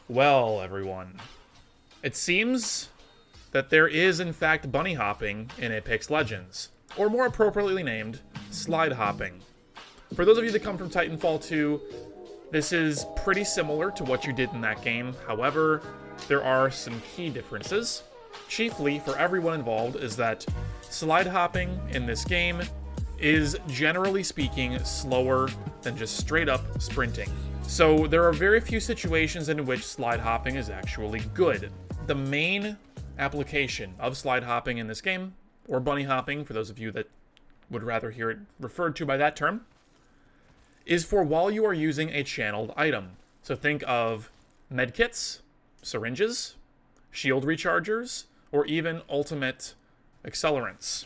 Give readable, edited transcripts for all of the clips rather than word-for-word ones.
Well, everyone, it seems that there is in fact bunny hopping in Apex Legends, or more appropriately named, slide hopping. For those of you that come from Titanfall 2, this is pretty similar to what you did in that game. However, there are some key differences. Chiefly, for everyone involved, is that slide hopping in this game is, generally speaking, slower than just straight up sprinting. So there are very few situations in which slide hopping is actually good. The main application of slide hopping in this game, or bunny hopping for those of you that would rather hear it referred to by that term, is for while you are using a channeled item. So think of medkits, syringes, shield rechargers, or even ultimate accelerants.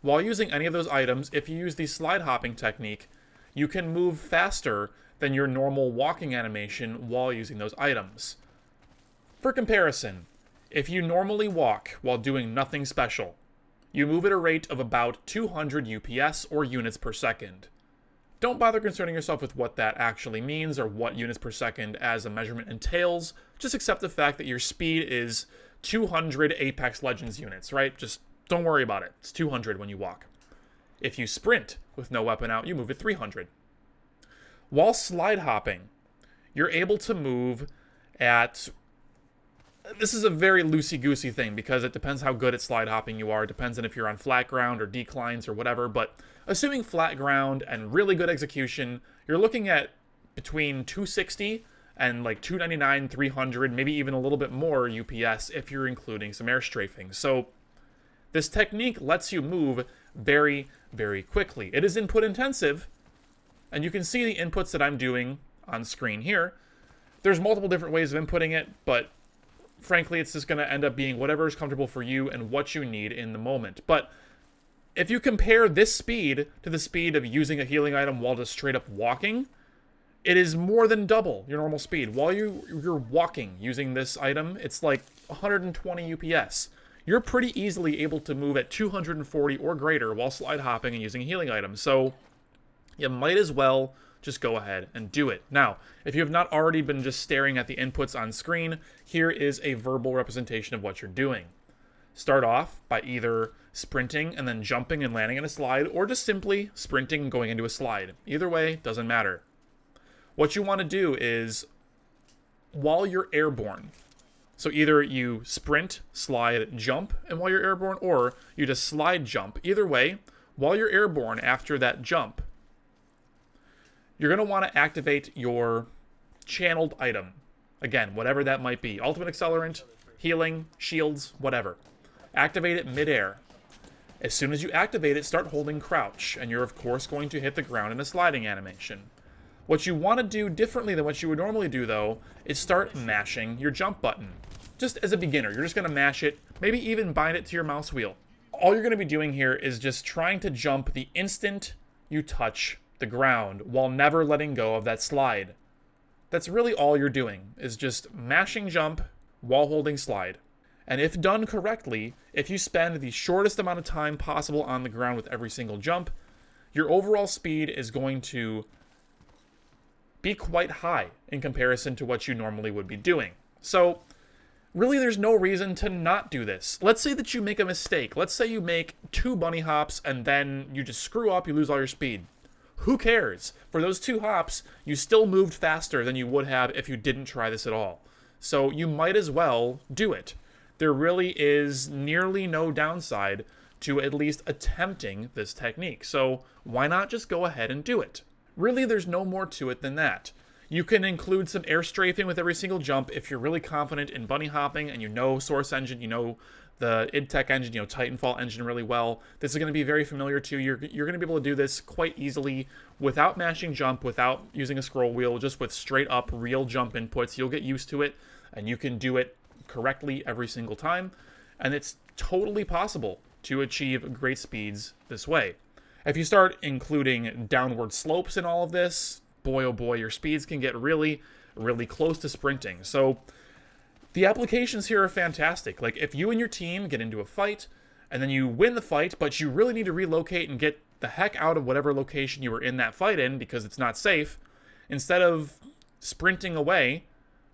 While using any of those items, if you use the slide hopping technique, you can move faster than your normal walking animation while using those items. For comparison, if you normally walk while doing nothing special, you move at a rate of about 200 UPS or units per second. Don't bother concerning yourself with what that actually means or what units per second as a measurement entails. Just accept the fact that your speed is 200 Apex Legends units, right? Just don't worry about it. It's 200 when you walk. If you sprint with no weapon out, you move at 300. While slide hopping, you're able to move at... This is a very loosey-goosey thing because it depends how good at slide hopping you are. It depends on if you're on flat ground or declines or whatever. But assuming flat ground and really good execution, you're looking at between 260 and like 299, 300, maybe even a little bit more UPS if you're including some air strafing. So this technique lets you move very, very quickly. It is input intensive, and you can see the inputs that I'm doing on screen here. There's multiple different ways of inputting it, but frankly, it's just going to end up being whatever is comfortable for you and what you need in the moment. But if you compare this speed to the speed of using a healing item while just straight up walking, it is more than double your normal speed. While you're walking using this item, it's like 120 UPS. You're pretty easily able to move at 240 or greater while slide hopping and using a healing item. So you might as well just go ahead and do it. Now, if you have not already been just staring at the inputs on screen, here is a verbal representation of what you're doing. Start off by either sprinting and then jumping and landing in a slide, or just simply sprinting and going into a slide. Either way, doesn't matter. What you want to do is, while you're airborne, so either you sprint, slide, jump, and while you're airborne, or you just slide, jump. Either way, while you're airborne after that jump, you're going to want to activate your channeled item. Again, whatever that might be. Ultimate accelerant, healing, shields, whatever. Activate it midair. As soon as you activate it, start holding crouch, and you're of course going to hit the ground in a sliding animation. What you want to do differently than what you would normally do, though, is start mashing your jump button. Just as a beginner, you're just going to mash it, maybe even bind it to your mouse wheel. All you're going to be doing here is just trying to jump the instant you touch the ground while never letting go of that slide. That's really all you're doing, is just mashing jump while holding slide. And if done correctly, if you spend the shortest amount of time possible on the ground with every single jump, your overall speed is going to be quite high in comparison to what you normally would be doing. So really, there's no reason to not do this. Let's say that you make a mistake. Let's say you make 2 bunny hops and then you just screw up, you lose all your speed. Who cares? For those 2 hops, you still moved faster than you would have if you didn't try this at all. So you might as well do it. There really is nearly no downside to at least attempting this technique. So why not just go ahead and do it? Really, there's no more to it than that. You can include some air strafing with every single jump if you're really confident in bunny hopping and you know Source Engine, you know the IdTech engine, you know Titanfall engine really well. This is going to be very familiar to you. You're going to be able to do this quite easily without mashing jump, without using a scroll wheel, just with straight up real jump inputs. You'll get used to it and you can do it correctly every single time. And it's totally possible to achieve great speeds this way. If you start including downward slopes in all of this, boy oh boy, your speeds can get really, really close to sprinting. So the applications here are fantastic. Like if you and your team get into a fight and then you win the fight, but you really need to relocate and get the heck out of whatever location you were in that fight in because it's not safe, instead of sprinting away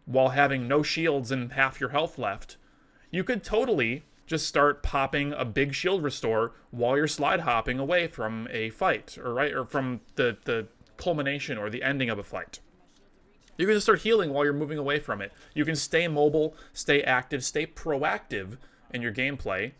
while having no shields and half your health left, you could totally just start popping a big shield restore while you're slide hopping away from a fight, or from the culmination or the ending of a fight. You can just start healing while you're moving away from it. You can stay mobile, stay active, stay proactive in your gameplay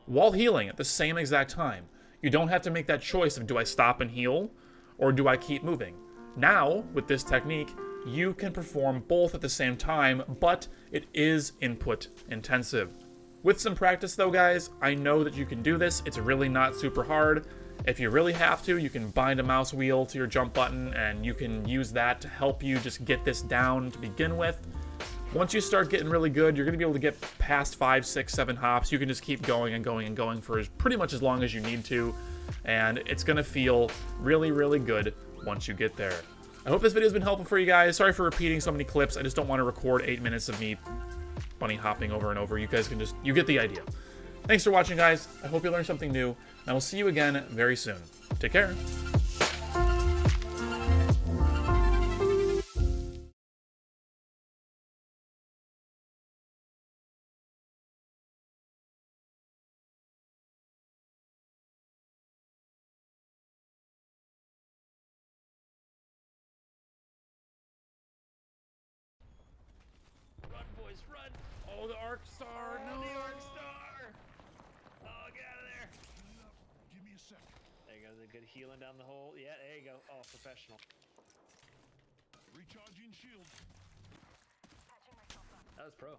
while healing at the same exact time. You don't have to make that choice of, do I stop and heal or do I keep moving? Now, with this technique, you can perform both at the same time, but it is input intensive. With some practice though, guys, I know that you can do this. It's really not super hard. If you really have to, you can bind a mouse wheel to your jump button and you can use that to help you just get this down to begin with. Once you start getting really good, you're going to be able to get past 5, 6, 7 hops. You can just keep going and going and going for pretty much as long as you need to, and it's going to feel really, really good once you get there. I hope this video has been helpful for you guys. Sorry for repeating so many clips. I just don't want to record 8 minutes of me bunny hopping over and over. You guys can just, you get the idea. Thanks for watching, guys. I hope you learned something new, and I will see you again very soon. Take care. Run, boys, run! Oh, the Arc Star, no! The Arc Star! Oh, get out of there! Give me a sec. There you go, the good healing down the hole. Yeah, there you go. Oh, professional. Recharging shield. That was pro.